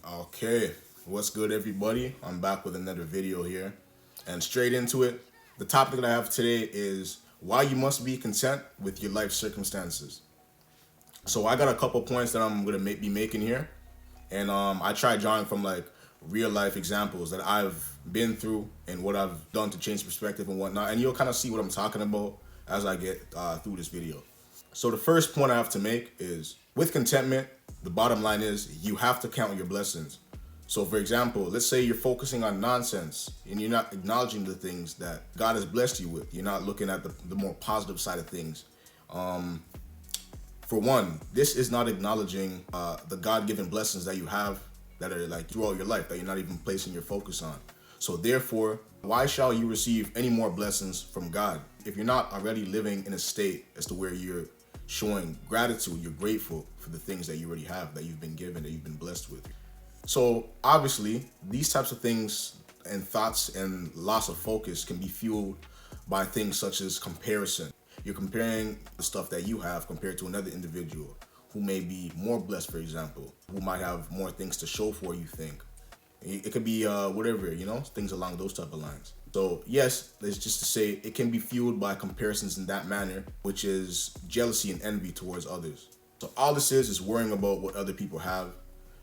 Okay, what's good, everybody? I'm back with another video here, and straight into it. The topic that I have today is why you must be content with your life circumstances. So I got a couple points that I'm gonna be making here, and I tried drawing from like real life examples that I've been through and what I've done to change perspective and whatnot, and you'll kind of see what I'm talking about as I get through this video. So the first point I have to make is with contentment, the bottom line is you have to count your blessings. So for example, let's say you're focusing on nonsense and you're not acknowledging the things that God has blessed you with. You're not looking at the more positive side of things. For one, this is not acknowledging the God-given blessings that you have that are like throughout your life that you're not even placing your focus on. So therefore, why shall you receive any more blessings from God if you're not already living in a state as to where you're showing gratitude, you're grateful for the things that you already have, that you've been given, that you've been blessed with. So obviously, these types of things and thoughts and loss of focus can be fueled by things such as comparison. You're comparing the stuff that you have compared to another individual who may be more blessed, for example, who might have more things to show for, you think. It could be whatever, things along those type of lines. So yes, it's just to say it can be fueled by comparisons in that manner, which is jealousy and envy towards others. So all this is worrying about what other people have.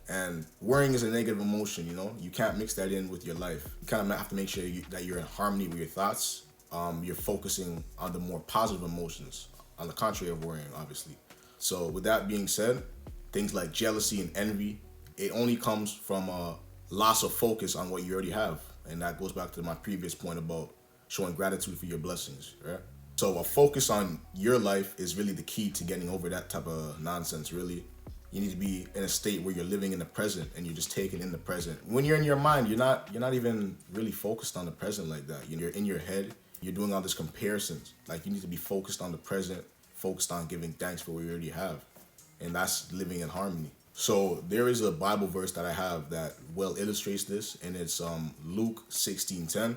And worrying is a negative emotion, You can't mix that in with your life. You kind of have to make sure that you're in harmony with your thoughts. You're focusing on the more positive emotions, on the contrary of worrying, obviously. So with that being said, things like jealousy and envy, it only comes from a loss of focus on what you already have. And that goes back to my previous point about showing gratitude for your blessings, right? So a focus on your life is really the key to getting over that type of nonsense, really. You need to be in a state where you're living in the present and you're just taking in the present. When you're in your mind, you're not even really focused on the present like that. You're in your head, you're doing all these comparisons. Like you need to be focused on the present, focused on giving thanks for what you already have. And that's living in harmony. So there is a Bible verse that I have that well illustrates this, and it's Luke 16:10.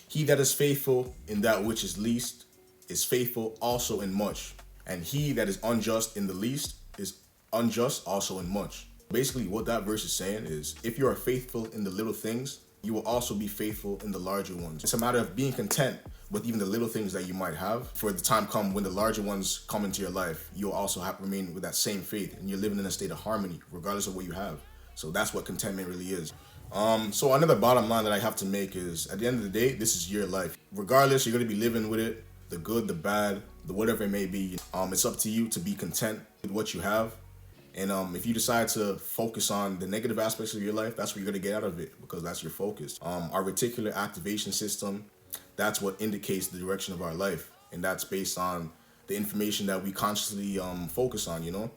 He that is faithful in that which is least is faithful also in much. And he that is unjust in the least is unjust also in much. Basically, what that verse is saying is if you are faithful in the little things, you will also be faithful in the larger ones. It's a matter of being content with even the little things that you might have. For the time come when the larger ones come into your life, you'll also have to remain with that same faith, and you're living in a state of harmony regardless of what you have. So that's what contentment really is. So another bottom line that I have to make is at the end of the day, this is your life. Regardless, you're going to be living with it, the good, the bad, the whatever it may be. It's up to you to be content with what you have. And if you decide to focus on the negative aspects of your life, that's what you're going to get out of it because that's your focus. Our reticular activation system, that's what indicates the direction of our life. And that's based on the information that we consciously focus on,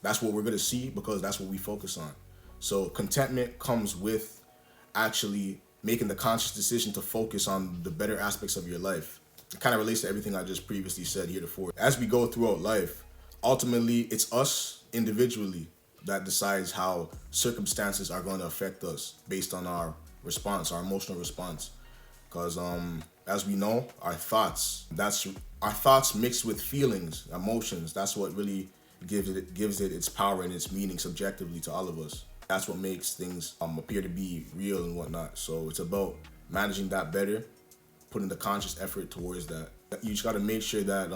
That's what we're going to see because that's what we focus on. So contentment comes with actually making the conscious decision to focus on the better aspects of your life. It kind of relates to everything I just previously said heretofore. As we go throughout life, ultimately, it's us individually that decides how circumstances are going to affect us based on our response, our emotional response. Because as we know, our thoughts mixed with feelings, emotions, that's what really gives it its power and its meaning subjectively to all of us. That's what makes things appear to be real and whatnot. So it's about managing that better, putting the conscious effort towards that. You just got to make sure that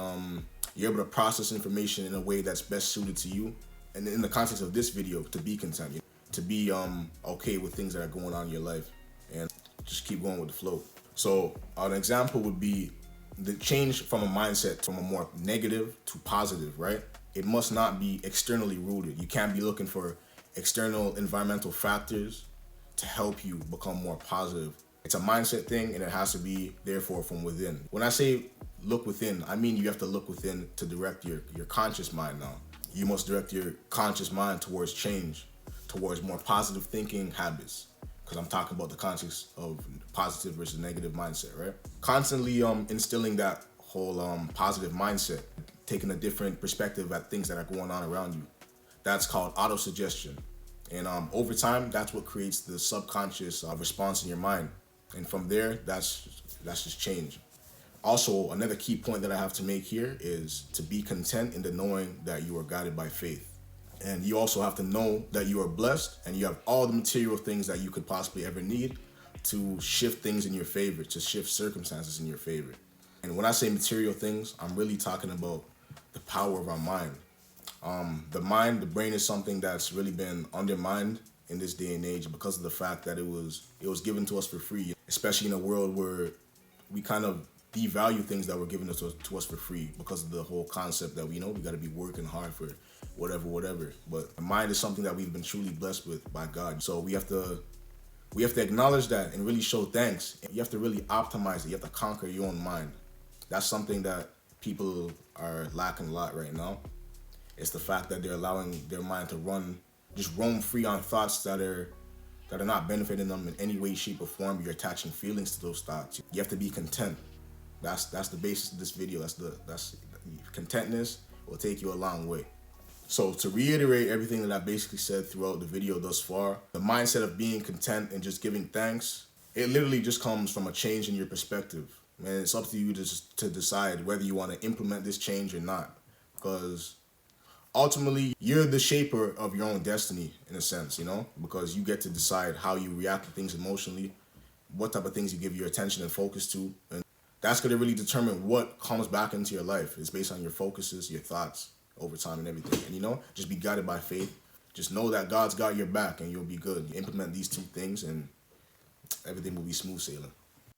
you're able to process information in a way that's best suited to you. And in the context of this video, to be content, to be okay with things that are going on in your life and just keep going with the flow. So an example would be the change from a mindset from a more negative to positive, right? It must not be externally rooted. You can't be looking for external environmental factors to help you become more positive. It's a mindset thing, and it has to be, therefore, from within. When I say look within, I mean you have to look within to direct your conscious mind now. You must direct your conscious mind towards change, towards more positive thinking habits, because I'm talking about the context of positive versus negative mindset, right? Constantly instilling that whole positive mindset, taking a different perspective at things that are going on around you. That's called autosuggestion. And over time, that's what creates the subconscious response in your mind. And from there, that's just change. Also, another key point that I have to make here is to be content in the knowing that you are guided by faith. And you also have to know that you are blessed and you have all the material things that you could possibly ever need to shift things in your favor, to shift circumstances in your favor. And when I say material things, I'm really talking about the power of our mind. The brain is something that's really been undermined in this day and age because of the fact that it was given to us for free, especially in a world where we kind of devalue things that were given to us for free because of the whole concept that we got to be working hard for whatever. But the mind is something that we've been truly blessed with by God. So we have to acknowledge that and really show thanks. You have to really optimize it. You have to conquer your own mind. That's something that people are lacking a lot right now. It's the fact that they're allowing their mind to roam free on thoughts that are not benefiting them in any way, shape, or form. You're attaching feelings to those thoughts. You have to be content. That's the basis of this video. That's contentness will take you a long way. So to reiterate everything that I basically said throughout the video thus far, the mindset of being content and just giving thanks, it literally just comes from a change in your perspective. Man, it's up to you to decide whether you want to implement this change or not. Because ultimately, you're the shaper of your own destiny, in a sense, because you get to decide how you react to things emotionally, what type of things you give your attention and focus to. And that's going to really determine what comes back into your life. It's based on your focuses, your thoughts over time and everything. And, just be guided by faith. Just know that God's got your back and you'll be good. You implement these two things and everything will be smooth sailing.